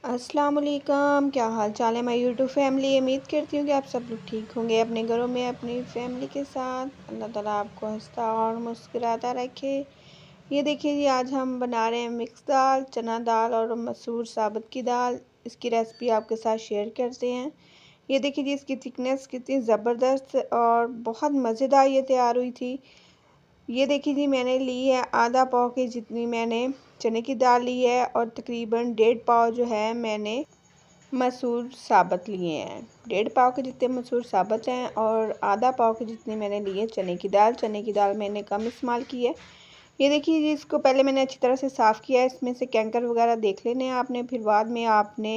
अस्सलाम वालेकुम, क्या हाल चाल है मेरी यूट्यूब फैमिली। उम्मीद करती हूँ कि आप सब लोग ठीक होंगे अपने घरों में अपनी फैमिली के साथ। अल्लाह ताला आपको हंसता और मुस्कुराता रखे। ये देखिए जी, आज हम बना रहे हैं मिक्स दाल, चना दाल और मसूर साबुत की दाल। इसकी रेसिपी आपके साथ शेयर करते हैं। ये देखिए जी, इसकी थिकनेस कितनी ज़बरदस्त और बहुत मज़ेदार ये तैयार हुई थी। ये देखिए जी, मैंने ली है आधा पाव के जितनी मैंने चने की दाल ली है और तकरीबन 1.5 पाव जो है मैंने मसूर साबुत लिए हैं। 1.5 पाव के जितने मसूर साबुत हैं और आधा पाव के जितनी मैंने ली है चने की दाल। चने की दाल मैंने कम इस्तेमाल की है। ये देखिए जी, इसको पहले मैंने अच्छी तरह से साफ़ किया है। इसमें से कैंकर वगैरह देख लेने हैं आपने। फिर बाद में आपने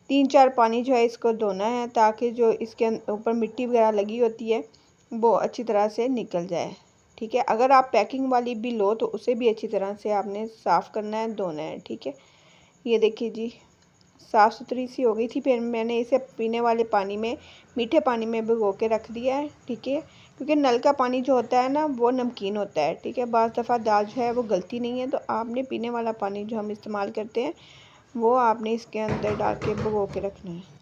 3-4 पानी जो है इसको धोना है, ताकि जो इसके ऊपर मिट्टी वगैरह लगी होती है वो अच्छी तरह से निकल जाए। ठीक है, अगर आप पैकिंग वाली भी लो तो उसे भी अच्छी तरह से आपने साफ़ करना है, धोना है। ठीक है, ये देखिए जी, साफ़ सुथरी सी हो गई थी। फिर मैंने इसे पीने वाले पानी में, मीठे पानी में भिगो के रख दिया है। ठीक है, क्योंकि नल का पानी जो होता है ना वो नमकीन होता है। ठीक है, बाज़ दफ़ा दाल जो है वो गलती नहीं है, तो आपने पीने वाला पानी जो हम इस्तेमाल करते हैं वो आपने इसके अंदर डाल के भिगो के रखना है।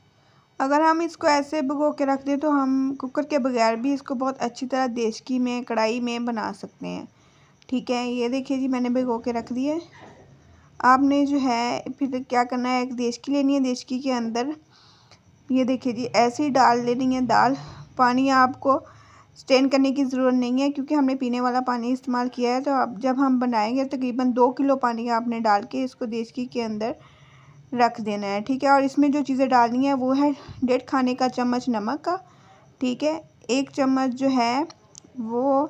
अगर हम इसको ऐसे भिगो के रख दें तो हम कुकर के बगैर भी इसको बहुत अच्छी तरह देचकी में, कढ़ाई में बना सकते हैं। ठीक है, ये देखिए जी, मैंने भिगो के रख दिए। आपने जो है फिर क्या करना है, एक देचकी लेनी है। देचकी के अंदर ये देखिए जी, ऐसे ही डाल लेनी है दाल। पानी आपको स्ट्रेन करने की ज़रूरत नहीं है, क्योंकि हमने पीने वाला पानी इस्तेमाल किया है। तो अब जब हम बनाएंगे तकरीबन 2 किलो पानी आपने डाल के इसको देचकी के अंदर रख देना है। ठीक है, और इसमें जो चीज़ें डालनी है वो है 1.5 खाने का चम्मच नमक का। ठीक है, 1 चम्मच जो है वो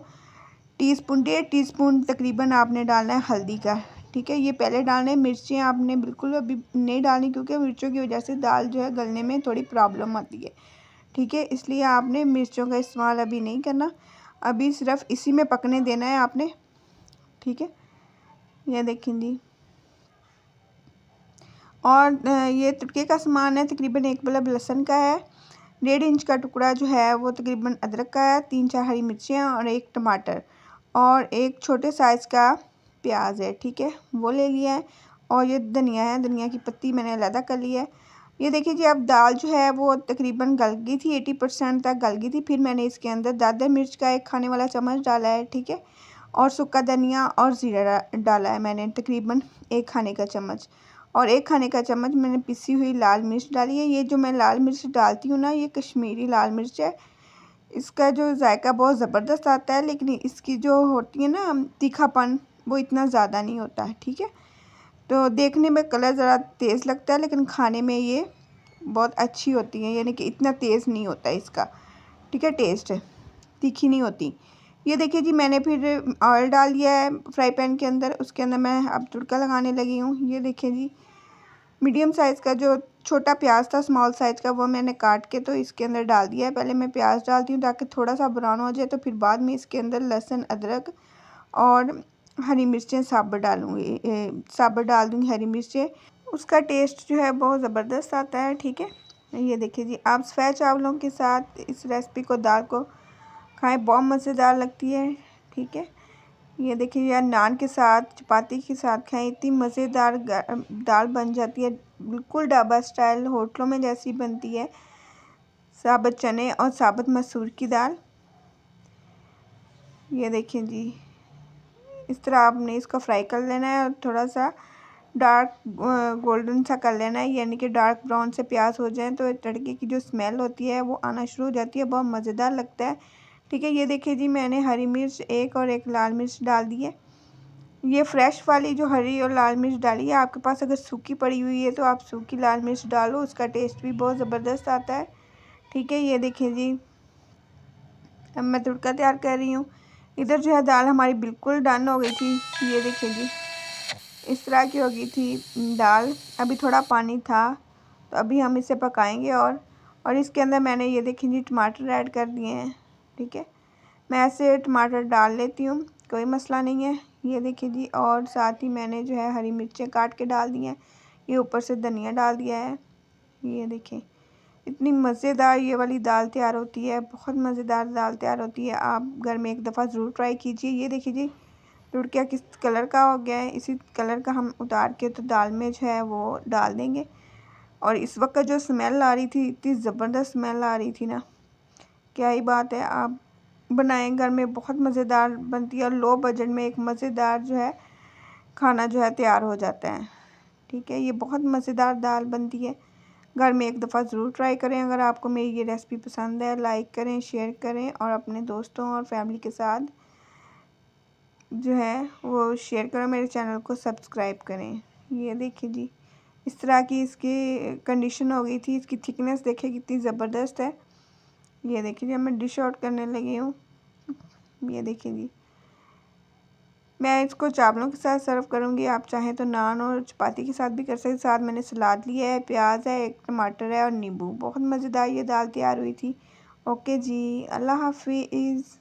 टीस्पून, 1.5 टीस्पून तकरीबन आपने डालना है हल्दी का। ठीक है, ये पहले डालना है। मिर्चें आपने बिल्कुल अभी नहीं डालनी, क्योंकि मिर्चों की वजह से दाल जो है गलने में थोड़ी प्रॉब्लम आती है। ठीक है, इसलिए आपने मिर्चों का इस्तेमाल अभी नहीं करना, अभी सिर्फ इसी में पकने देना है आपने। ठीक है, ये देखें जी, और ये तड़के का सामान है। तकरीबन 1 बल्ब लहसुन का है, 1.5 इंच का टुकड़ा जो है वो तकरीबन अदरक का है, 3-4 हरी मिर्चियाँ और 1 टमाटर और 1 छोटे साइज़ का प्याज है। ठीक है, वो ले लिया है। और ये धनिया है, धनिया की पत्ती मैंने अलहदा कर ली है। ये देखिए जी, अब दाल जो है वो तकरीबन गल गई थी, 80% तक गल गई थी। फिर मैंने इसके अंदर दादा मिर्च का 1 खाने वाला चम्मच डाला है। ठीक है, और सूखा धनिया और ज़ीरा डाला है मैंने तकरीबन 1 खाने का चम्मच, और 1 खाने का चम्मच मैंने पिसी हुई लाल मिर्च डाली है। ये जो मैं लाल मिर्च डालती हूँ ना, ये कश्मीरी लाल मिर्च है। इसका जो जायका बहुत ज़बरदस्त आता है, लेकिन इसकी जो होती है ना तीखापन, वो इतना ज़्यादा नहीं होता है। ठीक है, तो देखने में कलर ज़रा तेज़ लगता है, लेकिन खाने में ये बहुत अच्छी होती है, यानी कि इतना तेज़ नहीं होता है इसका। ठीक है, टेस्ट तीखी नहीं होती। ये देखिए जी, मैंने फिर ऑयल डाल दिया है फ्राई पैन के अंदर। उसके अंदर मैं अब तड़का लगाने लगी हूँ। ये देखिए जी, मीडियम साइज़ का जो छोटा प्याज था, स्मॉल साइज़ का, वो मैंने काट के तो इसके अंदर डाल दिया है। पहले मैं प्याज डालती हूँ ताकि थोड़ा सा ब्राउन हो जाए, तो फिर बाद में इसके अंदर लहसुन, अदरक और हरी मिर्चें साबुत डालूँगी, साबुत डाल दूँगी हरी मिर्चें। उसका टेस्ट जो है बहुत ज़बरदस्त आता है। ठीक है, ये देखिए जी, आप सफ़ेद चावलों के साथ इस रेसिपी को, दाल को खाएँ, बहुत मज़ेदार लगती है। ठीक है, ये देखिए यार, नान के साथ, चपाती के साथ खाएँ, इतनी मज़ेदार दाल बन जाती है, बिल्कुल ढाबा स्टाइल, होटलों में जैसी बनती है। साबुत चने और साबुत मसूर की दाल। ये देखिए जी, इस तरह आपने इसको फ्राई कर लेना है और थोड़ा सा डार्क गोल्डन सा कर लेना है, यानी कि डार्क ब्राउन से प्याज हो जाए तो तड़के की जो स्मेल होती है वो आना शुरू हो जाती है, बहुत मज़ेदार लगता है। ठीक है, ये देखिए जी, मैंने हरी मिर्च 1 और 1 लाल मिर्च डाल दी है। ये फ्रेश वाली जो हरी और लाल मिर्च डाली है, आपके पास अगर सूखी पड़ी हुई है तो आप सूखी लाल मिर्च डालो, उसका टेस्ट भी बहुत ज़बरदस्त आता है। ठीक है, ये देखिए जी, अब मैं तड़का तैयार कर रही हूँ। इधर जो है दाल हमारी बिल्कुल डन हो गई थी। ये देखिए जी, इस तरह की हो गई थी दाल। अभी थोड़ा पानी था, तो अभी हम इसे पकाएंगे। और इसके अंदर मैंने ये देखिए जी टमाटर ऐड कर दिए हैं। ठीक है, मैं ऐसे टमाटर डाल लेती हूँ, कोई मसला नहीं है। ये देखिए जी, और साथ ही मैंने जो है हरी मिर्चें काट के डाल दी हैं। ये ऊपर से धनिया डाल दिया है। ये देखिए, इतनी मज़ेदार ये वाली दाल तैयार होती है, बहुत मज़ेदार दाल तैयार होती है। आप घर में एक दफ़ा ज़रूर ट्राई कीजिए। ये देखिए जी, तुड़किया किस कलर का हो गया है, इसी कलर का हम उतार के तो दाल में जो है वो डाल देंगे। और इस वक्त जो स्मेल आ रही थी, इतनी ज़बरदस्त स्मेल आ रही थी ना, क्या ही बात है। आप बनाएं घर में, बहुत मज़ेदार बनती है और लो बजट में एक मज़ेदार जो है खाना जो है तैयार हो जाता है। ठीक है, ये बहुत मज़ेदार दाल बनती है। घर में एक दफ़ा ज़रूर ट्राई करें। अगर आपको मेरी ये रेसिपी पसंद है, लाइक करें, शेयर करें और अपने दोस्तों और फैमिली के साथ जो है वो शेयर करें। मेरे चैनल को सब्सक्राइब करें। ये देखिए जी, इस तरह की इसकी कंडीशन हो गई थी। इसकी थिकनेस देखिए कितनी ज़बरदस्त है। ये देखिए जी, मैं डिश आउट करने लगी हूँ। ये देखिए जी, मैं इसको चावलों के साथ सर्व करूँगी। आप चाहें तो नान और चपाती के साथ भी कर सकते हैं। साथ मैंने सलाद लिया है, प्याज है, एक टमाटर है और नींबू। बहुत मज़ेदार ये दाल तैयार हुई थी। ओके जी, अल्लाह हाफिज़।